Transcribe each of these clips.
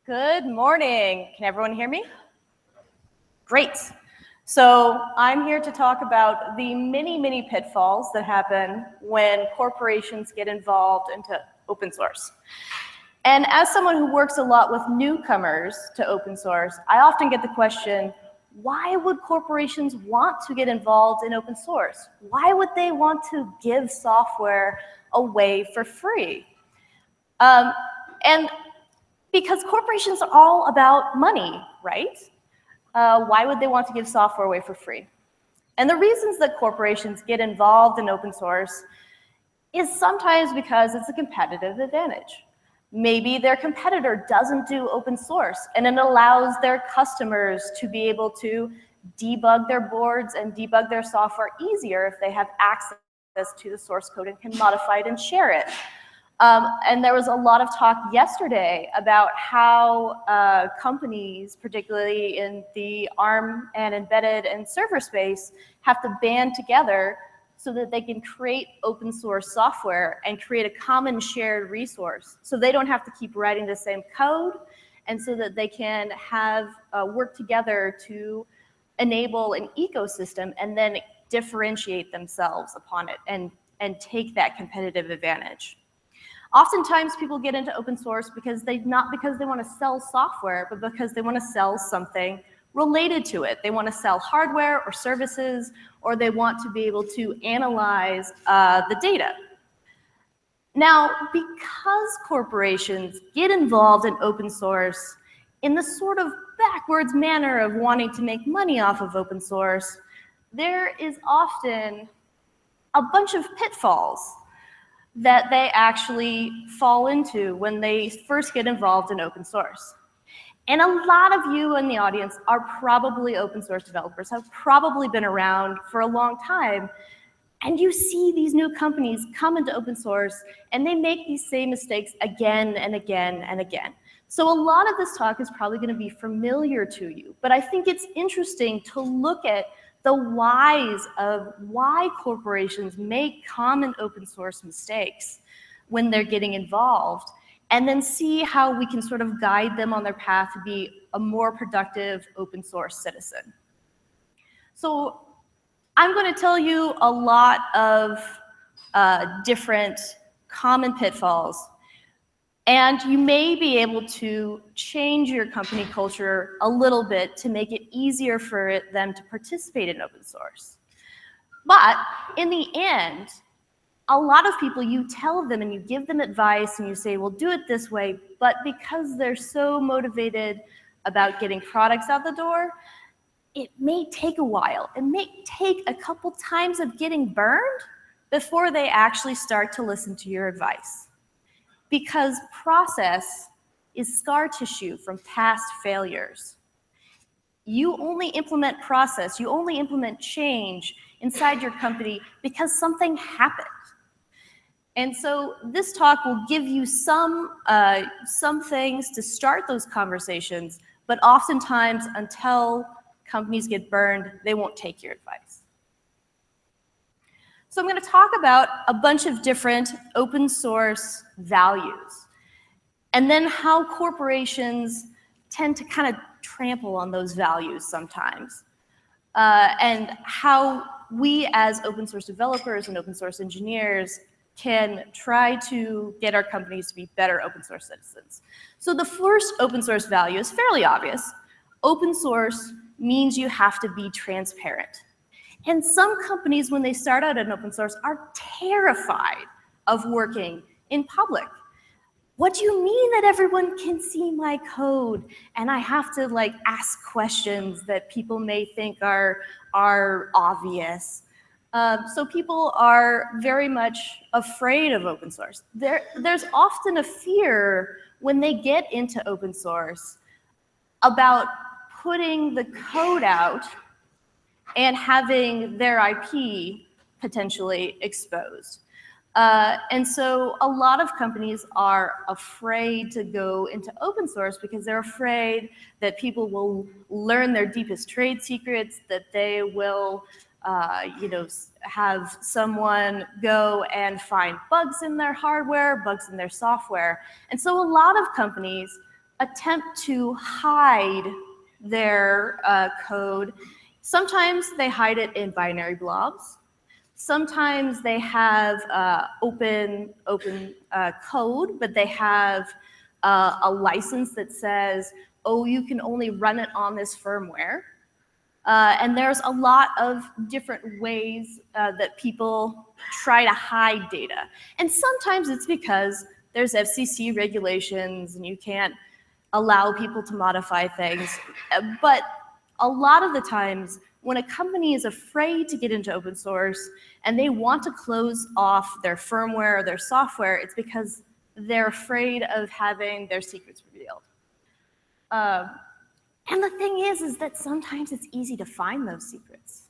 Good morning. Can everyone hear me? Great. So I'm here to talk about the many pitfalls that happen when corporations get involved into open source. And as someone who works a lot with newcomers to open source, I often get the question, why would corporations want to get involved in open source? Why would they want to give software away for free? And because corporations are all about money, right? Why would they want to give software away for free? And the reasons that corporations get involved in open source is sometimes because it's a competitive advantage. Maybe their competitor doesn't do open source, and it allows their customers to be able to debug their boards and debug their software easier if they have access to the source code and can modify it and share it. And there was a lot of talk yesterday about how companies, particularly in the ARM and embedded and server space, have to band together so that they can create open source software and create a common shared resource. So they don't have to keep writing the same code, and so that they can have work together to enable an ecosystem and then differentiate themselves upon it and take that competitive advantage. Oftentimes people get into open source not because they want to sell software, but because they want to sell something related to it. They want to sell hardware or services, or they want to be able to analyze the data. Now, because corporations get involved in open source in the sort of backwards manner of wanting to make money off of open source, there is often a bunch of pitfalls that they actually fall into when they first get involved in open source. And a lot of you in the audience are probably open source developers, have probably been around for a long time, and you see these new companies come into open source and they make these same mistakes again and again and again. So a lot of this talk is probably going to be familiar to you, but I think it's interesting to look at the whys of why corporations make common open source mistakes when they're getting involved, and then see how we can sort of guide them on their path to be a more productive open source citizen. So I'm going to tell you a lot of different common pitfalls, and you may be able to change your company culture a little bit to make it easier for them to participate in open source. But in the end, a lot of people, you tell them and you give them advice and you say, well, do it this way, but because they're so motivated about getting products out the door, it may take a while. It may take a couple times of getting burned before they actually start to listen to your advice. Because process is scar tissue from past failures. You only implement process, you only implement change inside your company because something happened. And so this talk will give you some things to start those conversations, but oftentimes until companies get burned, they won't take your advice. So I'm going to talk about a bunch of different open source values, and then how corporations tend to kind of trample on those values sometimes, and how we as open source developers and open source engineers can try to get our companies to be better open source citizens. So the first open source value is fairly obvious. Open source means you have to be transparent. And some companies, when they start out in open source, are terrified of working in public. What do you mean that everyone can see my code and I have to ask questions that people may think are obvious? So people are very much afraid of open source. There's often a fear when they get into open source about putting the code out and having their IP potentially exposed. And so a lot of companies are afraid to go into open source because they're afraid that people will learn their deepest trade secrets, that they will have someone go and find bugs in their hardware, bugs in their software. And so a lot of companies attempt to hide their code. Sometimes they hide it in binary blobs. Sometimes they have open code, but they have a license that says, oh, you can only run it on this firmware. And there's a lot of different ways that people try to hide data. And sometimes it's because there's FCC regulations and you can't allow people to modify things. But a lot of the times, when a company is afraid to get into open source and they want to close off their firmware or their software, it's because they're afraid of having their secrets revealed. And the thing is that sometimes it's easy to find those secrets.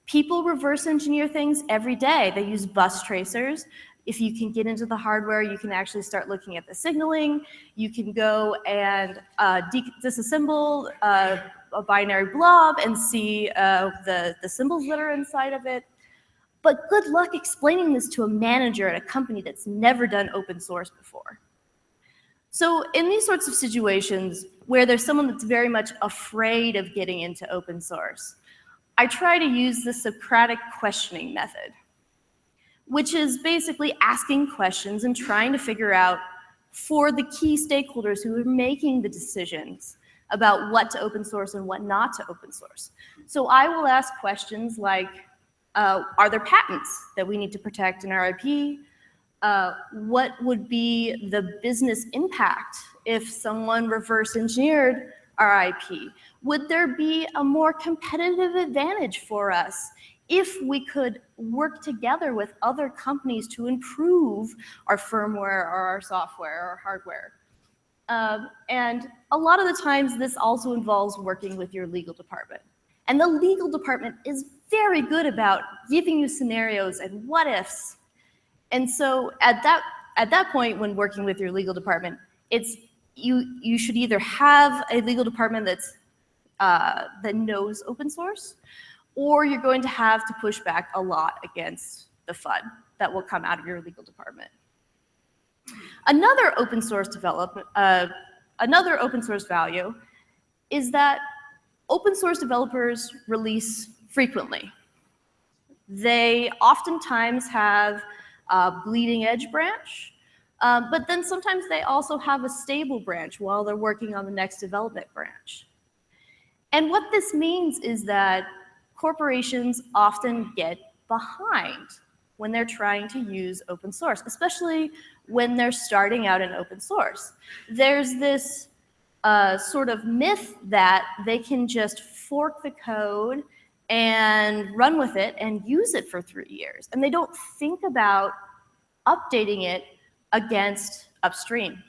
People reverse engineer things every day. They use bus tracers. If you can get into the hardware, you can actually start looking at the signaling. You can go and disassemble a binary blob and see the symbols that are inside of it. But good luck explaining this to a manager at a company that's never done open source before. So in these sorts of situations where there's someone that's very much afraid of getting into open source, I try to use the Socratic questioning method, which is basically asking questions and trying to figure out for the key stakeholders who are making the decisions about what to open source and what not to open source. So I will ask questions like, are there patents that we need to protect in our IP? What would be the business impact if someone reverse engineered our IP? Would there be a more competitive advantage for us if we could work together with other companies to improve our firmware or our software or hardware? And a lot of the times this also involves working with your legal department. And the legal department is very good about giving you scenarios and what ifs. And so at that point, when working with your legal department, it's you should either have a legal department that's that knows open source, or you're going to have to push back a lot against the FUD that will come out of your legal department. Another open source value is that open source developers release frequently. They oftentimes have a bleeding edge branch, but then sometimes they also have a stable branch while they're working on the next development branch. And what this means is that corporations often get behind when they're trying to use open source, especially when they're starting out in open source. There's this sort of myth that they can just fork the code and run with it and use it for 3 years. And they don't think about updating it against upstream.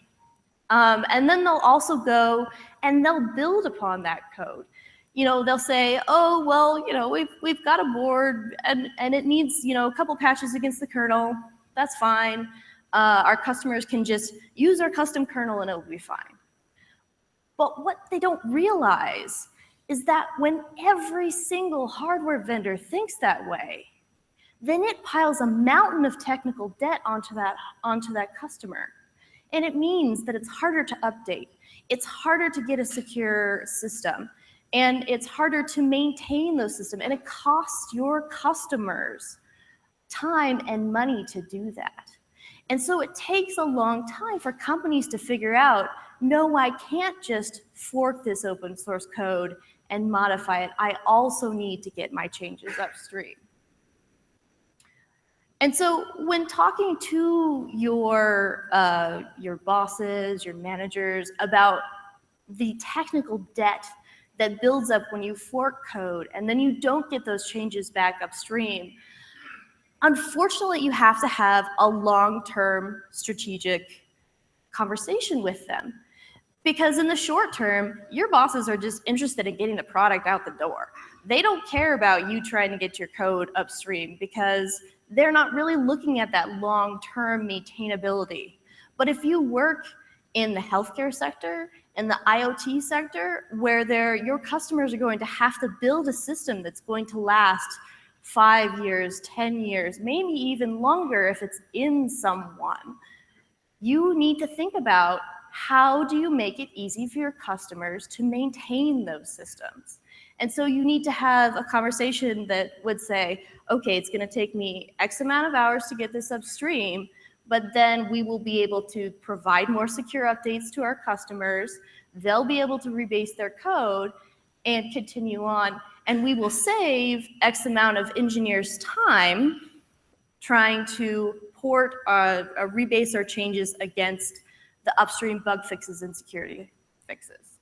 And then they'll also go and they'll build upon that code. You know, they'll say, oh, well, you know, we've got a board and it needs, you know, a couple patches against the kernel. That's fine. Our customers can just use our custom kernel and it'll be fine. But what they don't realize is that when every single hardware vendor thinks that way, then it piles a mountain of technical debt onto that customer. And it means that it's harder to update. It's harder to get a secure system. And it's harder to maintain those systems. And it costs your customers time and money to do that. And so it takes a long time for companies to figure out, no, I can't just fork this open source code and modify it. I also need to get my changes upstream. And so when talking to your bosses, your managers about the technical debt that builds up when you fork code and then you don't get those changes back upstream, unfortunately, you have to have a long-term strategic conversation with them. Because in the short term, your bosses are just interested in getting the product out the door. They don't care about you trying to get your code upstream because they're not really looking at that long-term maintainability. But if you work in the healthcare sector, in the IoT sector, where your customers are going to have to build a system that's going to last 5 years, 10 years, maybe even longer if it's in someone, you need to think about how do you make it easy for your customers to maintain those systems? And so you need to have a conversation that would say, okay, it's going to take me X amount of hours to get this upstream, but then we will be able to provide more secure updates to our customers. They'll be able to rebase their code and continue on. And we will save X amount of engineers' time trying to port rebase our changes against the upstream bug fixes and security fixes.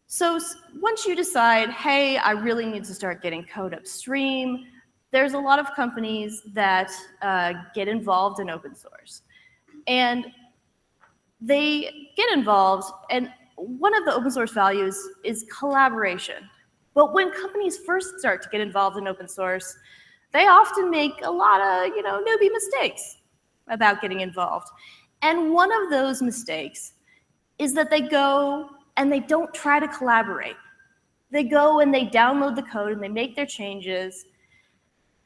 So once you decide, hey, I really need to start getting code upstream, there's a lot of companies that get involved in open source. And they get involved, and one of the open source values is collaboration. But when companies first start to get involved in open source, they often make a lot of newbie mistakes about getting involved. And one of those mistakes is that they go and they don't try to collaborate. They go and they download the code and they make their changes,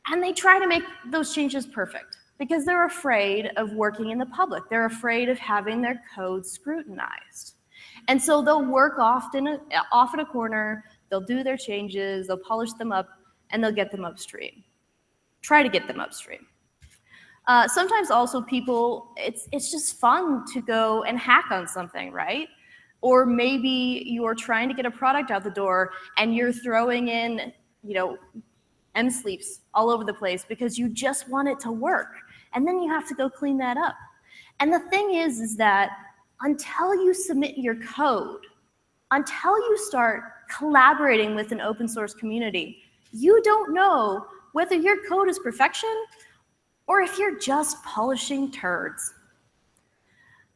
and they try to make those changes perfect because they're afraid of working in the public. They're afraid of having their code scrutinized. And so they'll work off in a corner, they'll do their changes, they'll polish them up, and they'll get them upstream. Try to get them upstream. Sometimes also people, it's just fun to go and hack on something, right? Or maybe you're trying to get a product out the door and you're throwing in, M-sleeps all over the place because you just want it to work. And then you have to go clean that up. And the thing is that until you submit your code, until you start collaborating with an open source community, you don't know whether your code is perfection or if you're just polishing turds.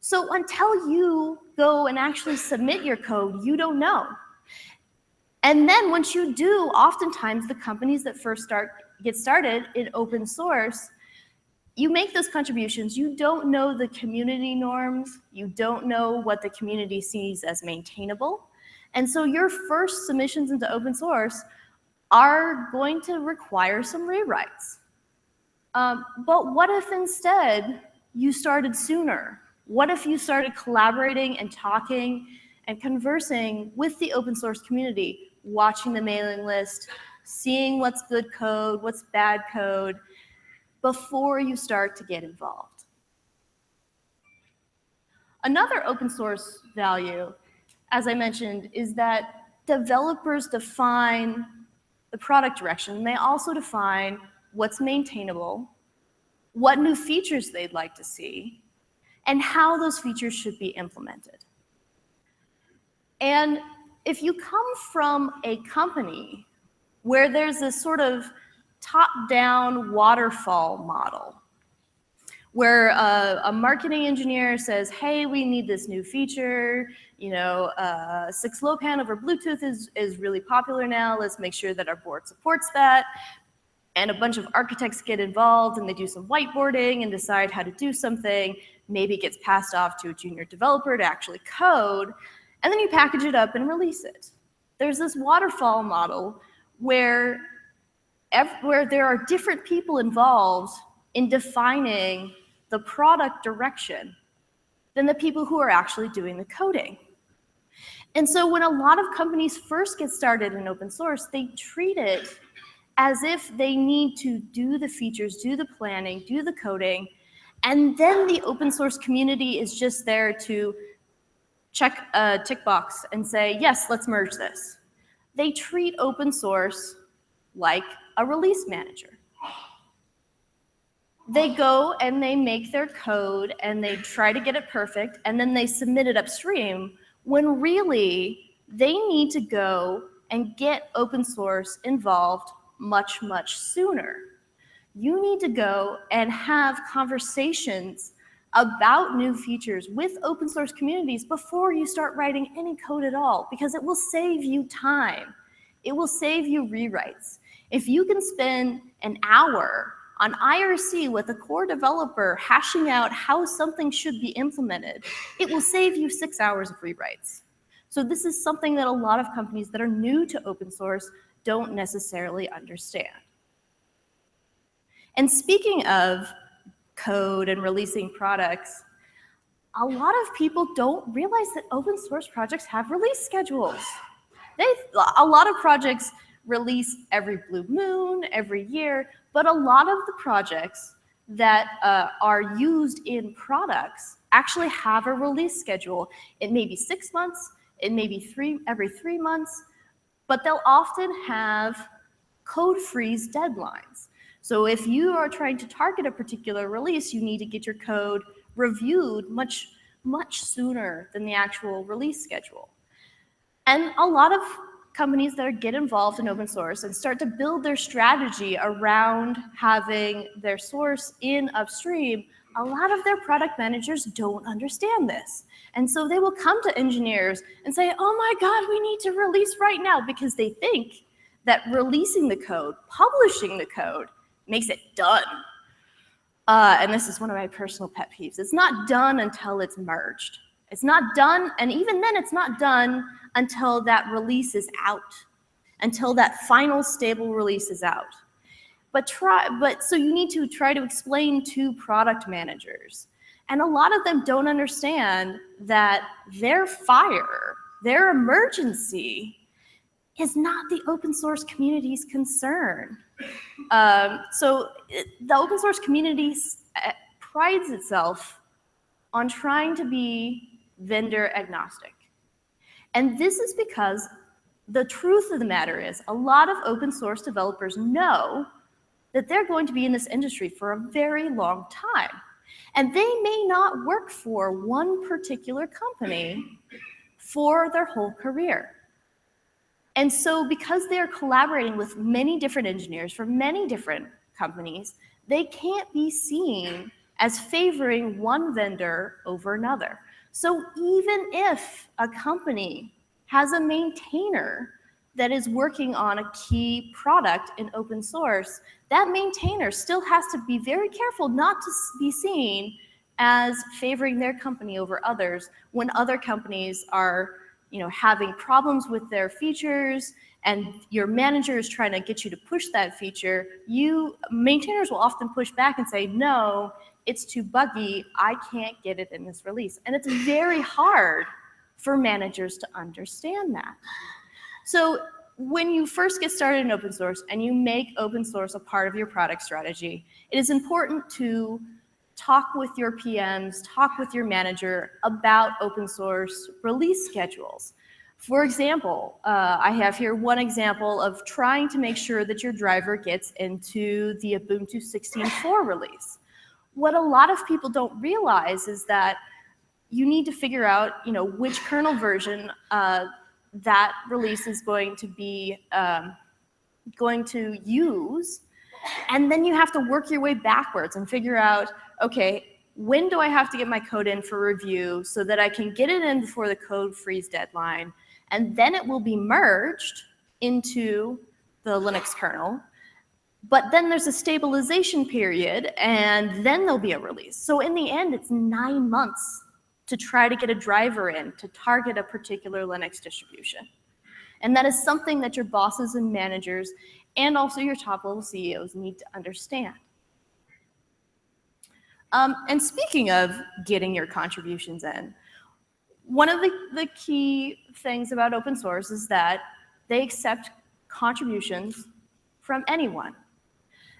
So until you go and actually submit your code, you don't know. And then once you do, oftentimes the companies that first get started in open source, you make those contributions, you don't know the community norms, you don't know what the community sees as maintainable. And so your first submissions into open source are going to require some rewrites. But what if instead you started sooner? What if you started collaborating and talking and conversing with the open source community, watching the mailing list, seeing what's good code, what's bad code, before you start to get involved? Another open source value, as I mentioned, is that developers define the product direction, and they also define what's maintainable, what new features they'd like to see, and how those features should be implemented. And if you come from a company where there's this sort of top-down waterfall model, where a marketing engineer says, hey, we need this new feature, 6LoWPAN over Bluetooth is really popular now, let's make sure that our board supports that. And a bunch of architects get involved and they do some whiteboarding and decide how to do something. Maybe it gets passed off to a junior developer to actually code, and then you package it up and release it. There's this waterfall model where there are different people involved in defining the product direction than the people who are actually doing the coding. And so when a lot of companies first get started in open source, they treat it as if they need to do the features, do the planning, do the coding, and then the open source community is just there to check a tick box and say, yes, let's merge this. They treat open source like a release manager. They go and they make their code and they try to get it perfect, and then they submit it upstream, when really they need to go and get open source involved much, much sooner. You need to go and have conversations about new features with open source communities before you start writing any code at all, because it will save you time. It will save you rewrites. If you can spend an hour on IRC with a core developer hashing out how something should be implemented, it will save you 6 hours of rewrites. So this is something that a lot of companies that are new to open source don't necessarily understand. And speaking of code and releasing products, a lot of people don't realize that open source projects have release schedules. A lot of projects release every blue moon, every year, but a lot of the projects that are used in products actually have a release schedule. It may be 6 months, it may be every 3 months, but they'll often have code freeze deadlines. So if you are trying to target a particular release, you need to get your code reviewed much sooner than the actual release schedule. And a lot of companies that get involved in open source and start to build their strategy around having their source in upstream, a lot of their product managers don't understand this. And so they will come to engineers and say, oh my God, we need to release right now, because they think that releasing the code, publishing the code, makes it done. And this is one of my personal pet peeves. It's not done until it's merged. It's not done, and even then it's not done until that release is out, until that final stable release is out. So you need to try to explain to product managers. And a lot of them don't understand that their fire, their emergency, is not the open source community's concern. So the open source community prides itself on trying to be vendor agnostic. And this is because the truth of the matter is a lot of open source developers know that they're going to be in this industry for a very long time. And they may not work for one particular company for their whole career. And so because they're collaborating with many different engineers from many different companies, they can't be seen as favoring one vendor over another. So even if a company has a maintainer that is working on a key product in open source, that maintainer still has to be very careful not to be seen as favoring their company over others when other companies are having problems with their features and your manager is trying to get you to push that feature. Maintainers will often push back and say, no, it's too buggy, I can't get it in this release. And it's very hard for managers to understand that. So when you first get started in open source and you make open source a part of your product strategy, it is important to talk with your PMs, talk with your manager about open source release schedules. For example, I have here one example of trying to make sure that your driver gets into the Ubuntu 16.4 release. What a lot of people don't realize is that you need to figure out, which kernel version that release is going to be going to use, and then you have to work your way backwards and figure out, okay, when do I have to get my code in for review so that I can get it in before the code freeze deadline, and then it will be merged into the Linux kernel. But then there's a stabilization period, and then there'll be a release. So in the end, it's 9 months to try to get a driver in to target a particular Linux distribution. And that is something that your bosses and managers and also your top-level CEOs need to understand. And speaking of getting your contributions in, one of the key things about open source is that they accept contributions from anyone.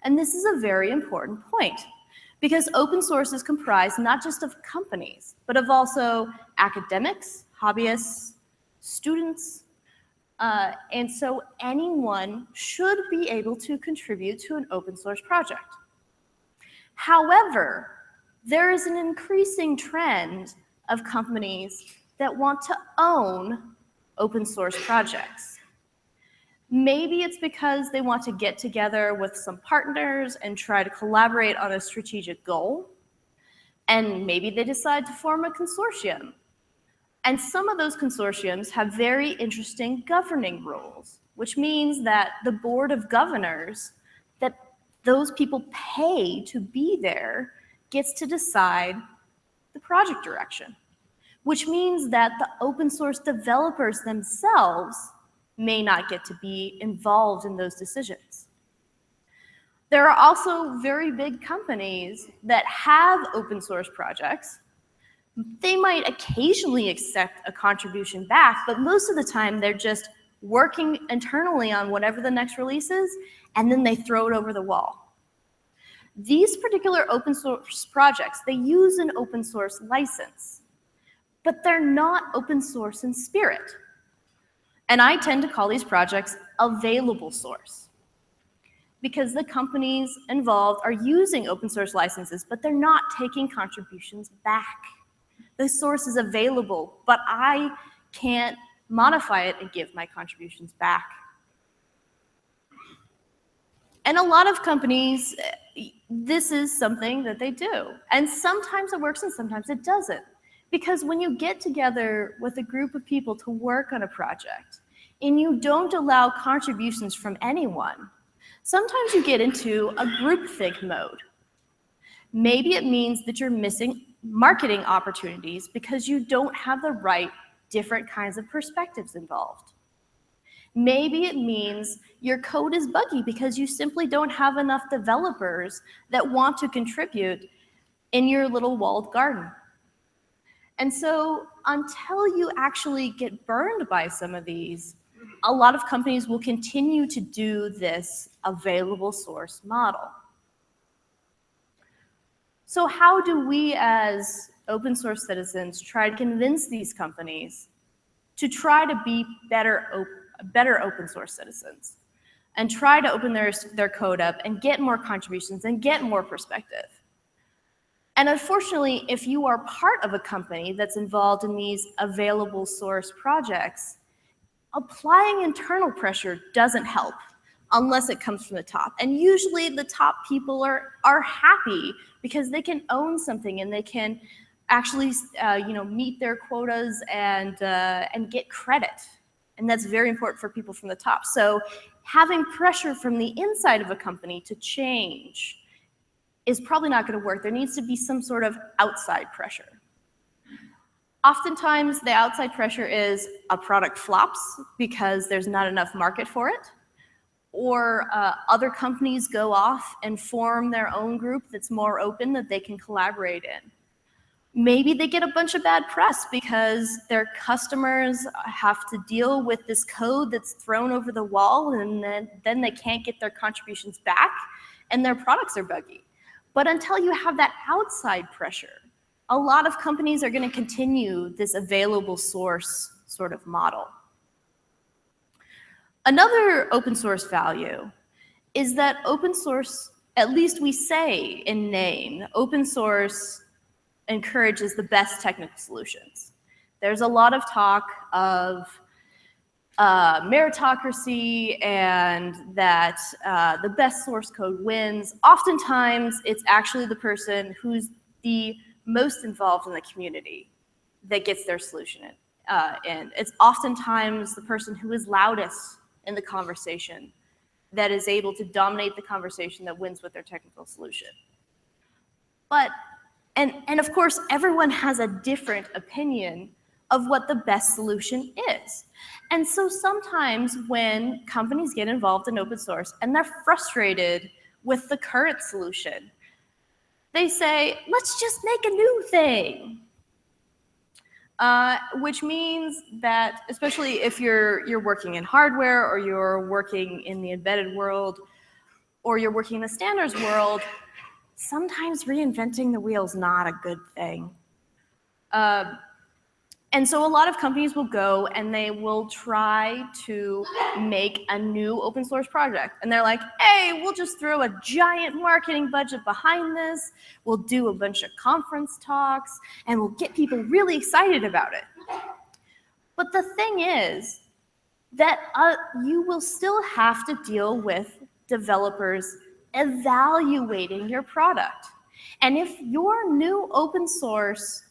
And this is a very important point, because open source is comprised not just of companies, but of also academics, hobbyists, students, and so anyone should be able to contribute to an open source project. However, there is an increasing trend of companies that want to own open source projects. Maybe it's because they want to get together with some partners and try to collaborate on a strategic goal. And maybe they decide to form a consortium. And some of those consortiums have very interesting governing rules, which means that the board of governors that those people pay to be there gets to decide the project direction, which means that the open source developers themselves may not get to be involved in those decisions. There are also very big companies that have open source projects They might occasionally accept a contribution back, but most of the time they're just working internally on whatever the next release is, and then they throw it over the wall. These particular open source projects, they use an open source license, but they're not open source in spirit. And I tend to call these projects available source, because the companies involved are using open source licenses, but they're not taking contributions back. The source is available, but I can't modify it and give my contributions back. And a lot of companies, this is something that they do. And sometimes it works and sometimes it doesn't. Because when you get together with a group of people to work on a project and you don't allow contributions from anyone, sometimes you get into a groupthink mode. Maybe it means that you're missing marketing opportunities because you don't have the right different kinds of perspectives involved. Maybe it means your code is buggy because you simply don't have enough developers that want to contribute in your little walled garden. And so until you actually get burned by some of these, a lot of companies will continue to do this available source model. So how do we as open source citizens try to convince these companies to try to be better open source citizens and try to open their code up and get more contributions and get more perspective? And unfortunately, if you are part of a company that's involved in these available source projects, applying internal pressure doesn't help unless it comes from the top. And usually the top people are happy because they can own something and they can actually meet their quotas and get credit. And that's very important for people from the top. So having pressure from the inside of a company to change is probably not going to work. There needs to be some sort of outside pressure. Oftentimes, the outside pressure is a product flops because there's not enough market for it, or other companies go off and form their own group that's more open that they can collaborate in. Maybe they get a bunch of bad press because their customers have to deal with this code that's thrown over the wall, and then they can't get their contributions back, and their products are buggy. But until you have that outside pressure, a lot of companies are going to continue this available source sort of model. Another open source value is that open source, at least we say in name, open source encourages the best technical solutions. There's a lot of talk of meritocracy and that the best source code wins. Oftentimes, it's actually the person who's the most involved in the community that gets their solution in. It's oftentimes the person who is loudest in the conversation that is able to dominate the conversation that wins with their technical solution. But, and of course, everyone has a different opinion of what the best solution is. And so sometimes when companies get involved in open source and they're frustrated with the current solution, they say, let's just make a new thing. Which means that, especially if you're working in hardware or you're working in the embedded world or you're working in the standards world, sometimes reinventing the wheel is not a good thing. And so a lot of companies will go and they will try to make a new open source project. And they're like, hey, we'll just throw a giant marketing budget behind this. We'll do a bunch of conference talks and we'll get people really excited about it. But the thing is that you will still have to deal with developers evaluating your product. And if your new open source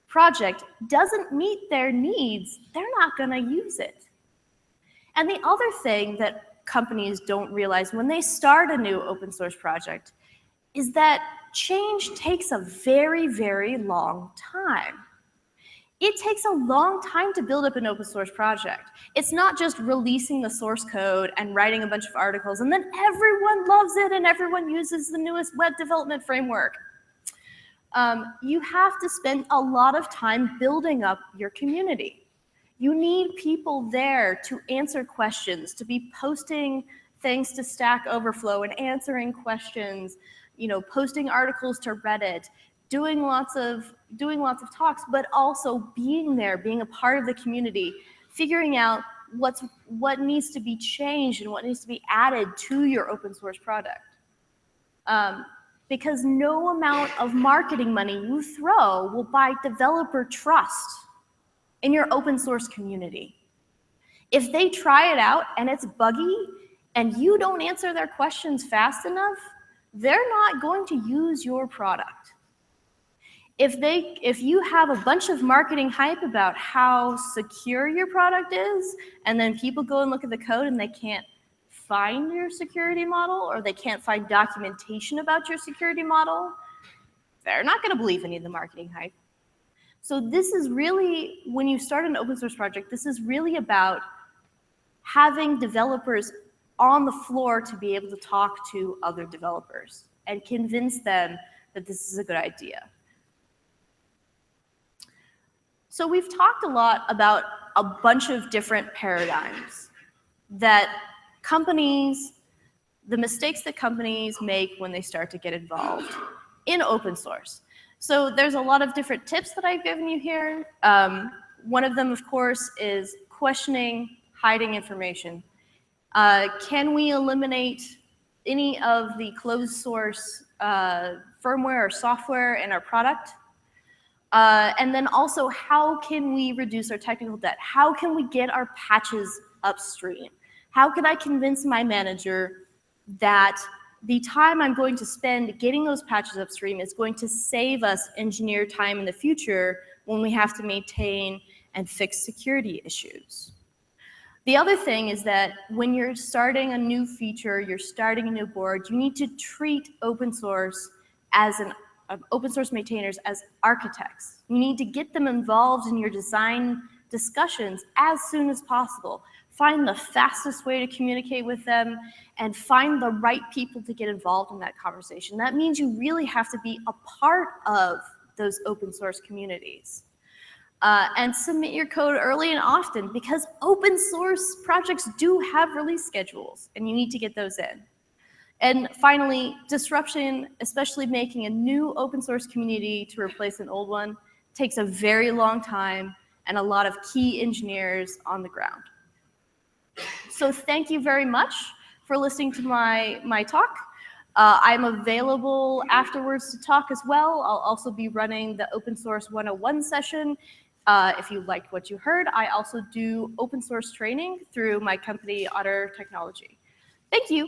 project doesn't meet their needs, they're not going to use it. And the other thing that companies don't realize when they start a new open source project is that change takes a very, very long time. It takes a long time to build up an open source project. It's not just releasing the source code and writing a bunch of articles and then everyone loves it and everyone uses the newest web development framework. you have to spend a lot of time building up your community. You need people there to answer questions, to be posting things to Stack Overflow and answering questions, posting articles to Reddit, doing lots of talks, but also being there, being a part of the community, figuring out what needs to be changed and what needs to be added to your open source product. Because no amount of marketing money you throw will buy developer trust in your open source community. If they try it out and it's buggy and you don't answer their questions fast enough, they're not going to use your product. If you have a bunch of marketing hype about how secure your product is, and then people go and look at the code and they can't find your security model, or they can't find documentation about your security model, they're not going to believe any of the marketing hype. So this is really, when you start an open source project, this is really about having developers on the floor to be able to talk to other developers and convince them that this is a good idea. So we've talked a lot about a bunch of different paradigms that the mistakes that companies make when they start to get involved in open source. So there's a lot of different tips that I've given you here. One of them, of course, is questioning, hiding information. Can we eliminate any of the closed source firmware or software in our product? And then also, how can we reduce our technical debt? How can we get our patches upstream? How can I convince my manager that the time I'm going to spend getting those patches upstream is going to save us engineer time in the future when we have to maintain and fix security issues? The other thing is that when you're starting a new feature, you're starting a new board, you need to treat open source maintainers as architects. You need to get them involved in your design discussions as soon as possible. Find the fastest way to communicate with them and find the right people to get involved in that conversation. That means you really have to be a part of those open source communities. And submit your code early and often, because open source projects do have release schedules and you need to get those in. And finally, disruption, especially making a new open source community to replace an old one, takes a very long time and a lot of key engineers on the ground. So thank you very much for listening to my talk. I'm available afterwards to talk as well. I'll also be running the Open Source 101 session. If you liked what you heard, I also do open source training through my company, Otter Technology. Thank you.